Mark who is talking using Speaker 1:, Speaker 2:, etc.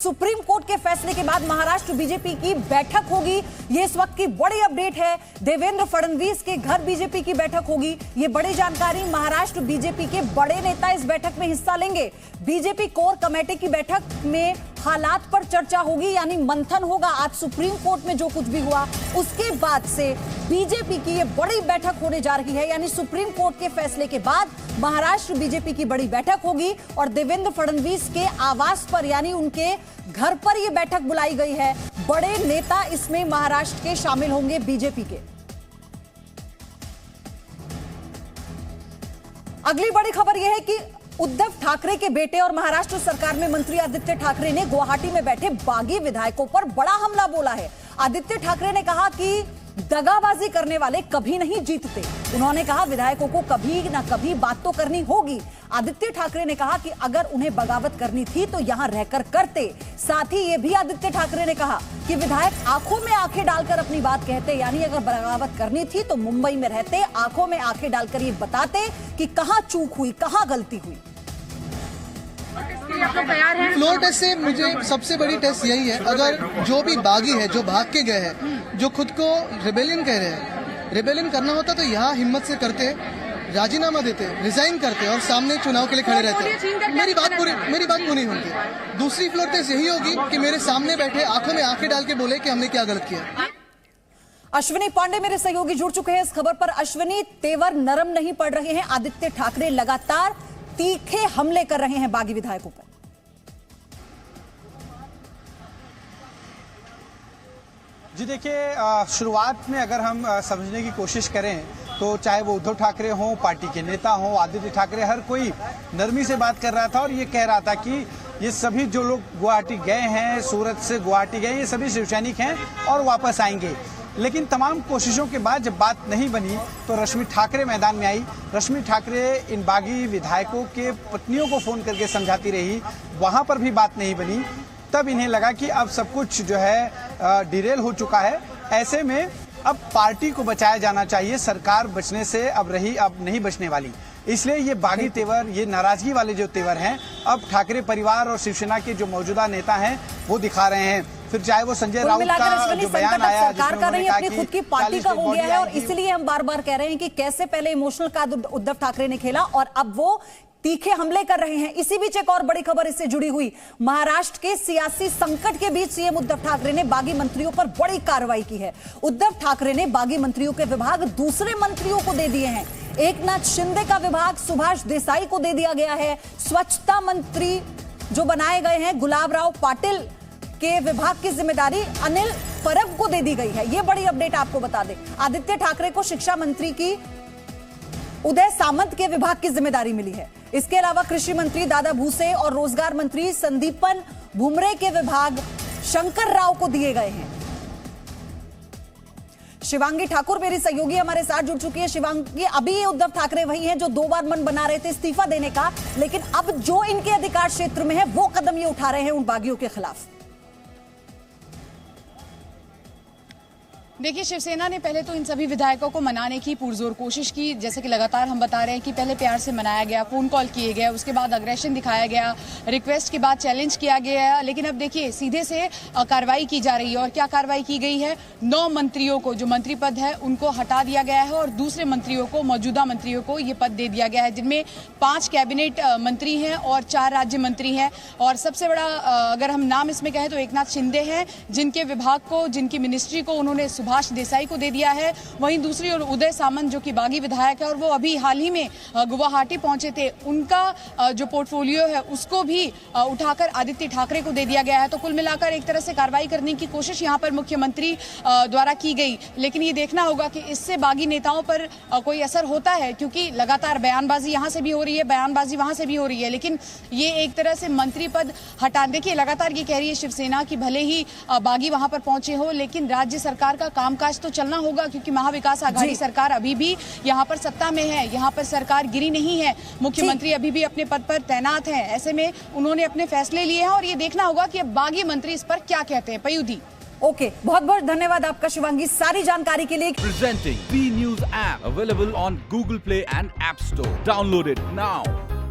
Speaker 1: Supreme court के फैसले के बाद महाराष्ट्र बीजेपी की बैठक होगी। ये इस वक्त की बड़ी अपडेट है। देवेंद्र फडणवीस के घर बीजेपी की बैठक होगी। ये बड़ी जानकारी। महाराष्ट्र बीजेपी के बड़े नेता इस बैठक में हिस्सा लेंगे। बीजेपी कोर कमेटी की बैठक में हालात पर चर्चा होगी, यानी मंथन होगा। आज सुप्रीम कोर्ट में जो कुछ भी हुआ उसके बाद से बीजेपी की ये बड़ी बैठक होने जा रही है, यानी सुप्रीम कोर्ट के फैसले के बाद महाराष्ट्र बीजेपी की बड़ी बैठक होगी और देवेंद्र फडणवीस के आवास पर यानी उनके घर पर यह बैठक बुलाई गई है। बड़े नेता इसमें महाराष्ट्र के शामिल होंगे बीजेपी के। अगली बड़ी खबर यह है कि उद्धव ठाकरे के बेटे और महाराष्ट्र सरकार में मंत्री आदित्य ठाकरे ने गुवाहाटी में बैठे बागी विधायकों पर बड़ा हमला बोला है। आदित्य ठाकरे ने कहा कि दगाबाजी करने वाले कभी नहीं जीतते। उन्होंने कहा विधायकों को कभी ना कभी बात तो करनी होगी। आदित्य ठाकरे ने कहा कि अगर उन्हें बगावत करनी थी तो यहां रहकर करते। साथ ही ये भी आदित्य ठाकरे ने कहा कि विधायक आंखों में आंखें डालकर अपनी बात कहते, यानी अगर बगावत करनी थी तो मुंबई में रहते, आंखों में आंखें डालकर ये बताते कि कहां चूक हुई, कहां गलती हुई।
Speaker 2: फ्लोर टेस्ट से मुझे सबसे बड़ी टेस्ट यही है, अगर जो भी बागी है, जो भाग के गए हैं, जो खुद को रिबेलियन कह रहे हैं, रिबेलियन करना होता तो यहाँ हिम्मत से करते, राजीनामा देते, रिजाइन करते और सामने चुनाव के लिए खड़े रहते। मेरी बात पूरी होगी। दूसरी फ्लोर टेस्ट यही होगी कि मेरे सामने बैठे आंखों में आंखें डाल के बोले कि हमने क्या गलत किया।
Speaker 1: अश्विनी पांडे मेरे सहयोगी जुड़ चुके हैं इस खबर पर। अश्विनी, तेवर नरम नहीं पड़ रहे हैं। आदित्य ठाकरे लगातार तीखे हमले कर रहे हैं बागी विधायकों पर।
Speaker 3: जी देखिए, शुरुआत में अगर हम समझने की कोशिश करें तो चाहे वो उद्धव ठाकरे हों, पार्टी के नेता हों, आदित्य ठाकरे, हर कोई नरमी से बात कर रहा था और ये कह रहा था कि ये सभी जो लोग गुवाहाटी गए हैं, सूरत से गुवाहाटी गए, ये सभी शिव सैनिक हैं और वापस आएंगे। लेकिन तमाम कोशिशों के बाद जब बात नहीं बनी तो रश्मि ठाकरे मैदान में आई। रश्मि ठाकरे इन बागी विधायकों के पत्नियों को फोन करके समझाती रही, वहां पर भी बात नहीं बनी। तब इन्हें लगा कि अब सब कुछ जो है डिरेल हो चुका है। ऐसे में अब पार्टी को बचाया जाना चाहिए, सरकार बचने से अब नहीं बचने वाली। इसलिए ये बागी तेवर, ये नाराजगी वाले जो तेवर हैं, अब ठाकरे परिवार और शिवसेना के जो मौजूदा नेता हैं वो दिखा रहे हैं। फिर चाहे वो संजय राउत का जो बयान आया,
Speaker 1: सरकार का नहीं, अपनी खुद की पार्टी का हो गया है और इसलिए हम बार बार कह रहे हैं कि कैसे पहले इमोशनल कार्ड उद्धव ठाकरे ने खेला और अब वो तीखे हमले कर रहे हैं। इसी बीच एक और बड़ी खबर इससे जुड़ी हुई। महाराष्ट्र के सियासी संकट के बीच सीएम उद्धव ठाकरे ने बागी मंत्रियों पर बड़ी कार्रवाई की है। उद्धव ठाकरे ने बागी मंत्रियों के विभाग दूसरे मंत्रियों को दे दिए हैं। एकनाथ शिंदे का विभाग सुभाष देसाई को दे दिया गया है। स्वच्छता मंत्री जो बनाए गए हैं गुलाबराव पाटिल के विभाग की जिम्मेदारी अनिल परब को दे दी गई है। यह बड़ी अपडेट आपको बता दें। आदित्य ठाकरे को शिक्षा मंत्री की उदय सामंत के विभाग की जिम्मेदारी मिली है। इसके अलावा कृषि मंत्री दादा भूसे और रोजगार मंत्री संदीपन भुमरे के विभाग शंकर राव को दिए गए हैं। शिवांगी ठाकुर मेरी सहयोगी हमारे साथ जुड़ चुकी है। शिवांगी, अभी उद्धव ठाकरे वही हैं जो 2 बार मन बना रहे थे इस्तीफा देने का, लेकिन अब जो इनके अधिकार क्षेत्र में है वो कदम ये उठा रहे हैं उन बागियों के खिलाफ।
Speaker 4: देखिए, शिवसेना ने पहले तो इन सभी विधायकों को मनाने की पुरजोर कोशिश की। जैसे कि लगातार हम बता रहे हैं कि पहले प्यार से मनाया गया, फोन कॉल किए गए, उसके बाद अग्रेशन दिखाया गया, रिक्वेस्ट के बाद चैलेंज किया गया। लेकिन अब देखिए सीधे से कार्रवाई की जा रही है। और क्या कार्रवाई की गई है? 9 मंत्रियों को जो मंत्री पद है उनको हटा दिया गया है और दूसरे मंत्रियों को, मौजूदा मंत्रियों को ये पद दे दिया गया है, जिनमें 5 कैबिनेट मंत्री हैं और 4 राज्य मंत्री हैं। और सबसे बड़ा अगर हम नाम इसमें कहें तो एकनाथ शिंदे हैं, जिनके विभाग को, जिनकी मिनिस्ट्री को उन्होंने सुभाष देसाई को दे दिया है। वहीं दूसरी ओर उदय सामंत जो कि बागी विधायक है और वो अभी हाल ही में गुवाहाटी पहुंचे थे, उनका जो पोर्टफोलियो है उसको भी उठाकर आदित्य ठाकरे को दे दिया गया है। तो कुल मिलाकर एक तरह से कार्रवाई करने की कोशिश यहां पर मुख्यमंत्री द्वारा की गई। लेकिन ये देखना होगा कि इससे बागी नेताओं पर कोई असर होता है, क्योंकि लगातार बयानबाजी यहां से भी हो रही है, बयानबाजी वहां से भी हो रही है। लेकिन ये एक तरह से मंत्री पद हटा, देखिए लगातार ये कह रही है शिवसेना कि भले ही बागी वहां पर पहुंचे हो, लेकिन राज्य सरकार का कामकाज तो चलना होगा, क्योंकि महाविकास आघाड़ी सरकार अभी भी यहाँ पर सत्ता में है, यहाँ पर सरकार गिरी नहीं है, मुख्यमंत्री अभी भी अपने पद पर तैनात हैं। ऐसे में उन्होंने अपने फैसले लिए हैं और ये देखना होगा कि अब बागी मंत्री इस पर क्या कहते हैं। पयुदी,
Speaker 1: ओके, बहुत बहुत धन्यवाद आपका शिवांगी सारी जानकारी के लिए।
Speaker 5: Presenting B news app available on Google Play and App Store. Download it now.